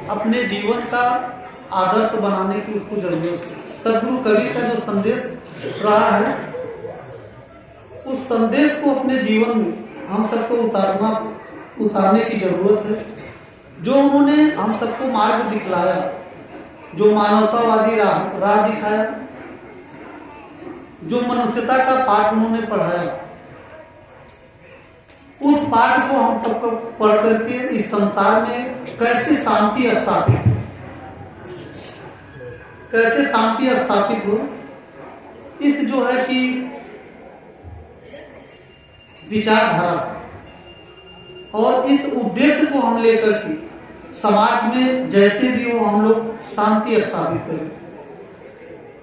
अपने जीवन का आदर्श बनाने की उसको जरूरत है। सदगुरु कबीर का जो संदेश रहा है, उस संदेश को अपने जीवन में हम सबको उतारने की जरूरत है। जो उन्होंने हम सबको मार्ग दिखलाया, जो मानवतावादी राह दिखाया, जो मनुष्यता का पाठ उन्होंने पढ़ाया, उस पाठ को हम सबको पढ़ करके इस संसार में कैसे शांति स्थापित हो, इस जो है कि विचारधारा और इस उद्देश्य को हम लेकर के समाज में जैसे भी हो हम लोग शांति स्थापित करें।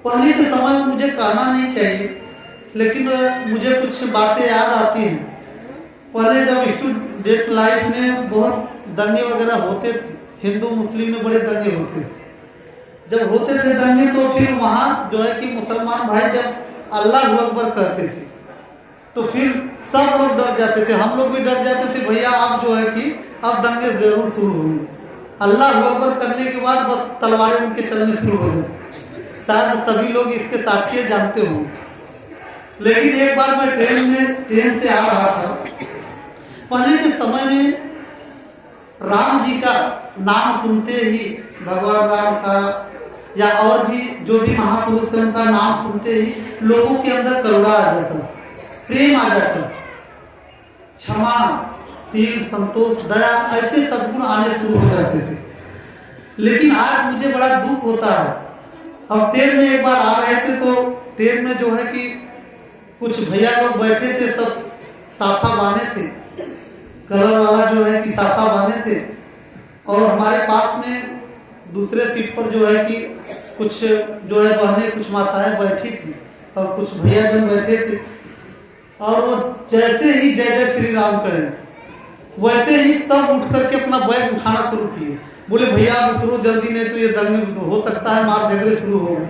पहले के समय में मुझे कहना नहीं चाहिए, लेकिन मुझे कुछ बातें याद आती हैं। पहले जब स्टूडेंट लाइफ में बहुत दंगे वगैरह होते थे, हिंदू मुस्लिम में बड़े दंगे होते थे। जब होते थे दंगे तो फिर वहाँ जो है कि मुसलमान भाई जब अल्लाह अकबर कहते थे तो फिर सब लोग डर जाते थे, हम लोग भी डर जाते थे, भैया आप जो है कि अब दंगे जरूर शुरू होंगे। अल्लाह अकबर करने के बाद बस तलवारें उनके चलने शुरू हो गए। शायद सभी लोग इसके साक्षी जानते हों। लेकिन एक बार मैं ट्रेन से आ रहा था। पहले के समय में राम जी का नाम सुनते ही, भगवान राम का या और भी जो भी महापुरुष है उनका नाम सुनते ही लोगों के अंदर करुणा आ जाता था, प्रेम आ जाता था, क्षमा, शील, संतोष, दया, ऐसे सद्गुण आने शुरू हो जाते थे। लेकिन आज मुझे बड़ा दुख होता है। अब ट्रेन में एक बार आ रहे थे तो ट्रेन में जो है कि कुछ भैया लोग बैठे थे, सब साफा बांधे थे, कलर वाला जो है कि साफा बांधे थे, और हमारे पास में दूसरे सीट पर जो है कि कुछ जो है बहनें, कुछ माताएं बैठी थी और कुछ भैया जन बैठे थे। और वो जैसे ही जय जय श्री राम करें वैसे ही सब उठ करके अपना बैग उठाना शुरू किए। बोले भैया उतरो जल्दी, नहीं तो ये दंगे हो सकता है, मार झगड़े शुरू हो गए।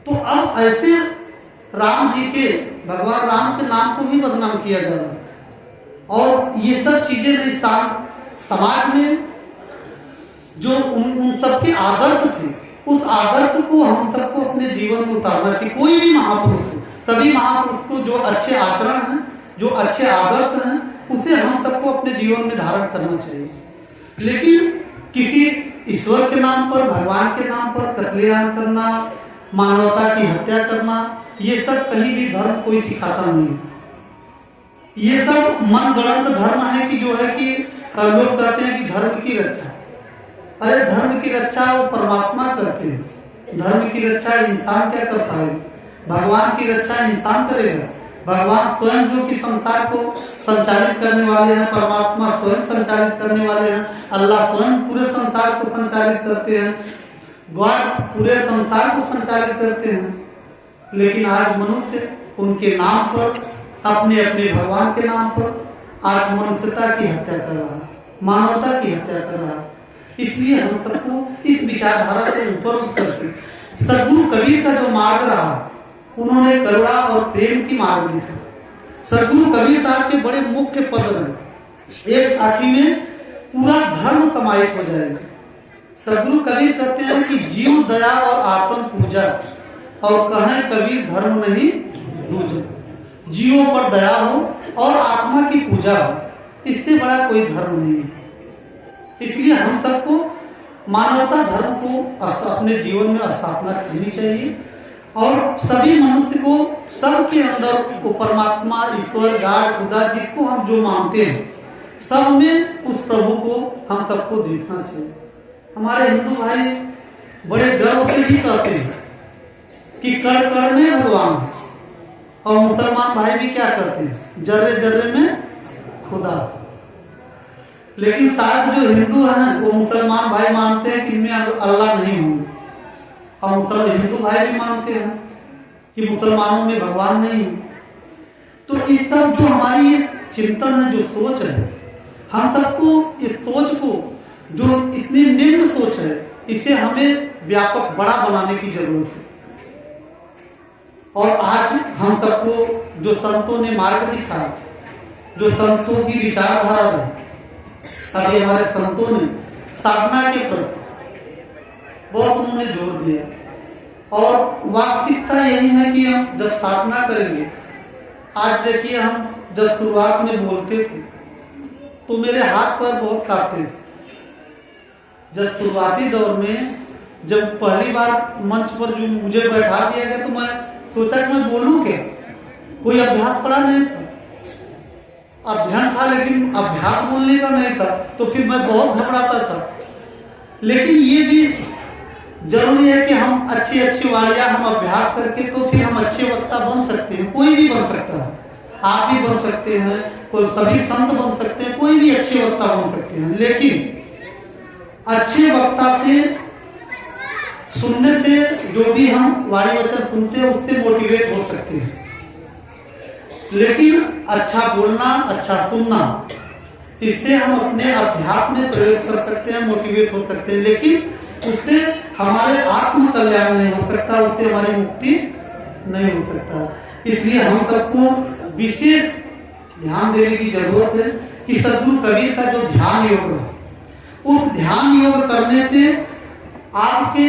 तो अब ऐसे राम जी के, भगवान राम के नाम को भी बदनाम किया जा रहा है। और ये सब चीजें समाज में जो उन सबके आदर्श थे, उस आदर्श को हम सबको अपने जीवन में उतारना चाहिए। कोई भी महापुरुष हो, सभी महापुरुष को जो अच्छे आचरण हैं, जो अच्छे आदर्श हैं, उसे हम सबको अपने जीवन में धारण करना चाहिए। लेकिन किसी ईश्वर के नाम पर, भगवान के नाम पर कत्लेआम करना, मानवता की हत्या करना, ये सब कहीं भी धर्म कोई सिखाता नहीं। ये सब मनगढ़ंत धर्म है कि जो है कि लोग कहते हैं कि धर्म की रक्षा। अरे धर्म की रक्षा वो परमात्मा करते हैं, धर्म की रक्षा इंसान क्या कर पाएगा? भगवान की रक्षा इंसान करेगा। भगवान स्वयं जो कि संसार को संचालित करने वाले हैं, परमात्मा स्वयं संचालित करने वाले हैं, अल्लाह स्वयं पूरे संसार को संचालित करते हैं, गॉड पूरे संसार को संचालित करते हैं। लेकिन आज मनुष्य उनके नाम पर, अपने अपने भगवान के नाम पर आज मनुष्यता की हत्या कर रहा है, मानवता की हत्या कर रहा है। इसलिए हम सबको इस विचारधारा से ऊपर उठ करके सदगुरु कबीर का जो मार्ग रहा, उन्होंने करुणा और प्रेम की मार्ग लिखा। सदगुरु कबीर साहब के बड़े मुख्य पद हैं, एक साखी में पूरा धर्म समाहित हो जाएगा। सदगुरु कबीर कहते हैं कि जीव दया और आत्म पूजा, और कहें कबीर धर्म नहीं दूजा। जीवों पर दया हो और आत्मा की पूजा हो, इससे बड़ा कोई धर्म नहीं है। इसलिए हम सबको मानवता धर्म को अपने जीवन में स्थापना करनी चाहिए, और सभी मनुष्य को, सबके अंदर वो परमात्मा, ईश्वर, गॉड, खुदा, जिसको हम जो मानते हैं, सब में उस प्रभु को हम सबको देखना चाहिए। हमारे हिंदू भाई बड़े गर्व से भी कहते हैं कि कण कण में भगवान, और मुसलमान भाई भी क्या करते हैं, जर्रे जर्रे में खुदा। लेकिन शायद जो हिंदू हैं वो मुसलमान भाई मानते हैं कि इनमें अल्लाह नहीं होंगे, और हिंदू भाई भी मानते हैं कि मुसलमानों में भगवान नहीं है। तो इस सब जो हमारी ये चिंतन है, जो सोच है, हम सबको इस सोच को, जो इतनी निम्न सोच है, इसे हमें व्यापक बड़ा बनाने की जरूरत है। और आज हम सबको जो संतों ने मार्ग दिखाया, जो संतों की विचारधारा है, अभी हमारे संतों ने साधना के प्रति बहुत उन्होंने जोर दिया। और वास्तविकता यही है कि हम जब साधना करेंगे, आज देखिए हम जब शुरुआत में बोलते थे तो मेरे हाथ पर बहुत कांपते थे। जब शुरुआती दौर में जब पहली बार मंच पर जो मुझे बैठा दिया गया तो मैं सोचा कि मैं बोलूं क्या, कोई अभ्यास पड़ा नहीं था, अध्ययन था लेकिन अभ्यास बोलने का नहीं था, तो फिर मैं बहुत घबराता था। लेकिन ये भी जरूरी है कि हम अच्छी अच्छी वाणियां हम अभ्यास करके तो फिर हम अच्छे वक्ता बन सकते हैं। कोई भी बन सकता है, आप भी बन सकते हैं, कोई सभी संत बन सकते हैं, कोई भी अच्छे वक्ता बन सकते हैं। लेकिन अच्छे वक्ता से सुनने से जो भी हम वाणी वचन सुनते हैं उससे मोटिवेट हो सकते हैं। लेकिन अच्छा बोलना, अच्छा सुनना, इससे हम अपने अध्यात्म में प्रवेश कर सकते हैं, मोटिवेट हो सकते हैं। लेकिन उससे हमारे आत्म कल्याण नहीं हो सकता, उससे हमारी मुक्ति नहीं हो सकता। इसलिए हम सबको विशेष ध्यान देने की जरूरत है कि सद्गुरु कबीर का जो ध्यान योग है, उस ध्यान योग करने से आपके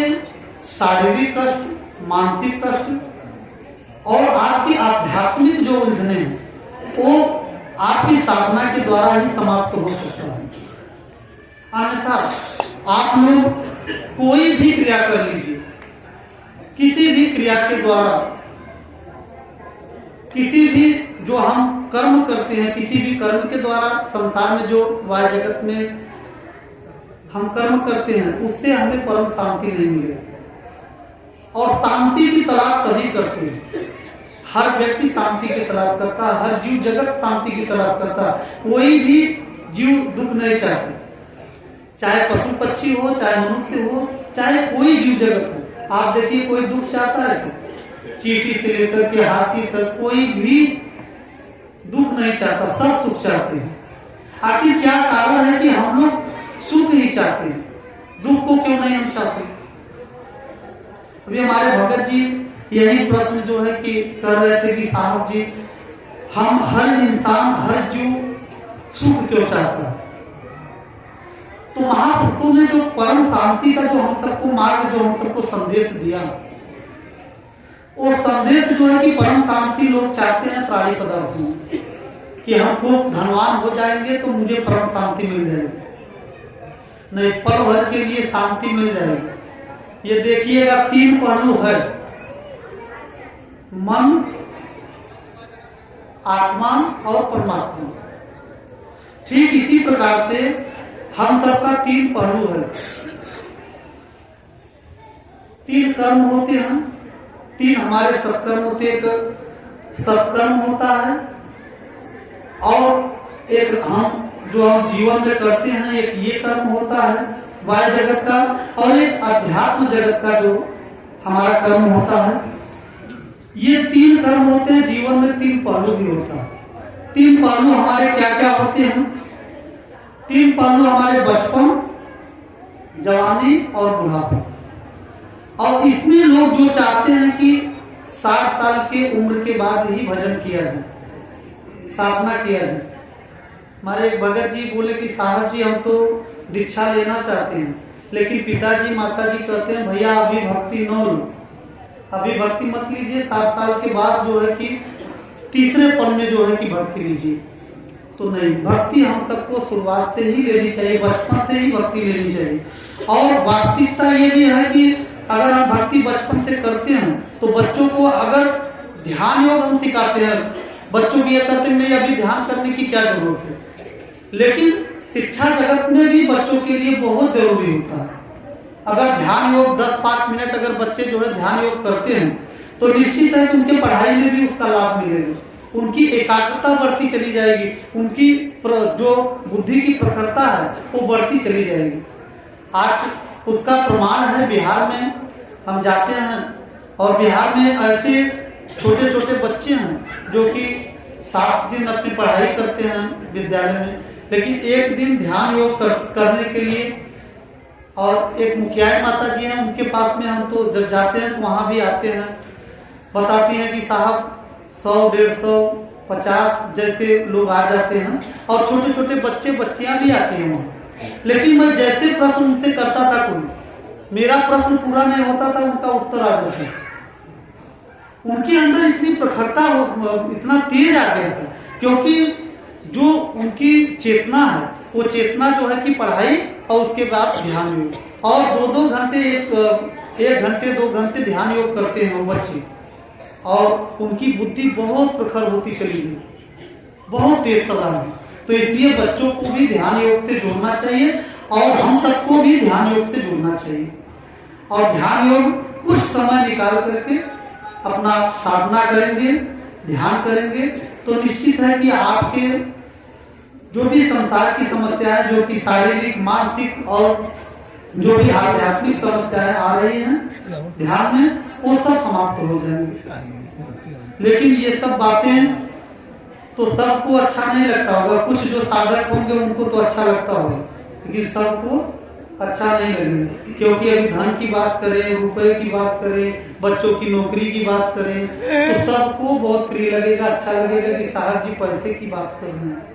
शारीरिक कष्ट, मानसिक कष्ट और आपकी आध्यात्मिक जो उलझने हैं वो आपकी साधना के द्वारा ही समाप्त हो सकता है। अन्यथा आप लोग कोई भी क्रिया कर लीजिए, किसी भी क्रिया के द्वारा, किसी भी जो हम कर्म करते हैं, किसी भी कर्म के द्वारा संसार में जो वाय जगत में हम कर्म करते हैं उससे हमें परम शांति नहीं मिलेगी। और शांति की तलाश सभी करते हैं, हर व्यक्ति शांति की तलाश करता है, हर जीव जगत शांति की तलाश करता है। कोई भी जीव दुख नहीं चाहते, चाहे पशु पक्षी हो, चाहे मनुष्य हो, चाहे कोई जीव जगत हो। आप देखिए कोई दुख चाहता है, चींटी से लेकर के हाथी तक कोई भी दुख नहीं चाहता, सब सुख चाहते हैं। आखिर क्या कारण है कि हम लोग सुख ही चाहते हैं, दुख को क्यों नहीं हम चाहते? अभी हमारे भगत जी यही प्रश्न जो है कि कर रहे थे कि साहब जी, हम हर इंसान, हर जीव सुख क्यों चाहता है? तो महापुरुषों ने जो परम शांति का जो हम सबको मार्ग, जो हम सबको संदेश दिया, वो संदेश जो है कि परम शांति लोग चाहते हैं प्राणी पदार्थ में, कि हम खूब धनवान हो जाएंगे तो मुझे परम शांति मिल जाएगी। नहीं, पल भर के लिए शांति मिल जाएगी। ये देखिएगा तीन पहलू है, मन, आत्मा और परमात्मा। ठीक इसी प्रकार से हम सबका तीन पहलू है, तीन कर्म होते हैं, तीन हमारे सत्कर्म होते हैं। एक सत्कर्म होता है और एक हम जो हम जीवन में करते हैं, एक ये कर्म होता है वाय जगत का, और एक अध्यात्म जगत का जो हमारा कर्म होता है। ये तीन कर्म होते हैं, जीवन में तीन पहलू भी होता है। तीन पहलू हमारे क्या क्या होते हैं? तीन पहलू हमारे बचपन, जवानी और बुढ़ापा। और इसमें लोग जो चाहते हैं कि 60 साल के उम्र के बाद ही भजन किया जाए, साधना किया जाए। हमारे एक भगत जी बोले कि साहब जी, हम तो दीक्षा लेना चाहते हैं, लेकिन पिताजी माताजी कहते हैं भैया अभी भक्ति न लो, अभी भक्ति मत लीजिए, 60 साल के बाद जो है कि तीसरे पल में जो है कि भक्ति लीजिए। तो नहीं, भक्ति हम सबको शुरुआत से ही लेनी चाहिए, बचपन से ही भक्ति लेनी चाहिए। और वास्तविकता ये भी है कि अगर हम भक्ति बचपन से करते हैं तो बच्चों को अगर ध्यान योग हम सिखाते हैं, बच्चों भी ये कहते हैं नहीं अभी ध्यान करने की क्या जरूरत है। लेकिन शिक्षा जगत में भी बच्चों के लिए बहुत जरूरी होता है। अगर ध्यान योग 10-5 मिनट अगर बच्चे जो है ध्यान योग करते हैं तो निश्चित है कि उनके पढ़ाई में भी उसका लाभ मिलेगा, उनकी एकाग्रता बढ़ती चली जाएगी, उनकी जो बुद्धि की प्रखरता है वो बढ़ती चली जाएगी। आज उसका प्रमाण है, बिहार में हम जाते हैं और बिहार में ऐसे छोटे छोटे बच्चे हैं जो कि 7 दिन अपनी पढ़ाई करते हैं विद्यालय में, लेकिन एक दिन ध्यान योग करने के लिए, और एक मुखिया माता जी हैं उनके पास में हम तो जब जाते हैं तो वहाँ भी आते हैं, बताती हैं कि साहब 100, 150, 50 जैसे लोग आ जाते हैं और छोटे छोटे बच्चे बच्चियां भी आती हैं वहाँ। लेकिन मैं जैसे प्रश्न उनसे करता था, कोई मेरा प्रश्न पूरा नहीं होता था, उनका उत्तर आ जाता था। उनके अंदर इतनी प्रखरता, इतना तेज आ गया था, क्योंकि जो उनकी चेतना है, वो चेतना जो है कि पढ़ाई और उसके बाद ध्यान योग, और 2-2 घंटे, 1 घंटे 2 घंटे ध्यान योग करते हैं वो बच्चे, और उनकी बुद्धि बहुत प्रखर होती चली गई, बहुत तेज तरह है। तो इसलिए बच्चों को भी ध्यान योग से जोड़ना चाहिए, और हम सबको भी ध्यान योग से जोड़ना चाहिए। और ध्यान योग कुछ समय निकाल करके अपना साधना करेंगे, ध्यान करेंगे, तो निश्चित है कि आपके जो भी संसार की समस्याएं, जो कि शारीरिक, मानसिक और जो भी आध्यात्मिक समस्याएं आ रही हैं ध्यान में, वो सब समाप्त हो जाएंगे। लेकिन ये सब बातें तो सबको अच्छा नहीं लगता होगा, कुछ जो साधक होंगे उनको तो अच्छा लगता होगा, लेकिन सबको अच्छा नहीं लगेगा। क्योंकि अभी धन की बात करें, रुपए की बात करें, बच्चों की नौकरी की बात करें, तो सबको बहुत प्रिय लगेगा, अच्छा लगेगा कि साहब जी पैसे की बात कर रहे हैं।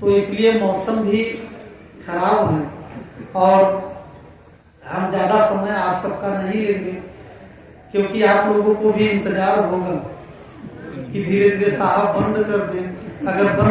तो इसलिए मौसम भी खराब है, और हम ज्यादा समय आप सबका नहीं लेंगे, क्योंकि आप लोगों को भी इंतजार होगा कि धीरे धीरे साहब बंद कर दें। अगर बंद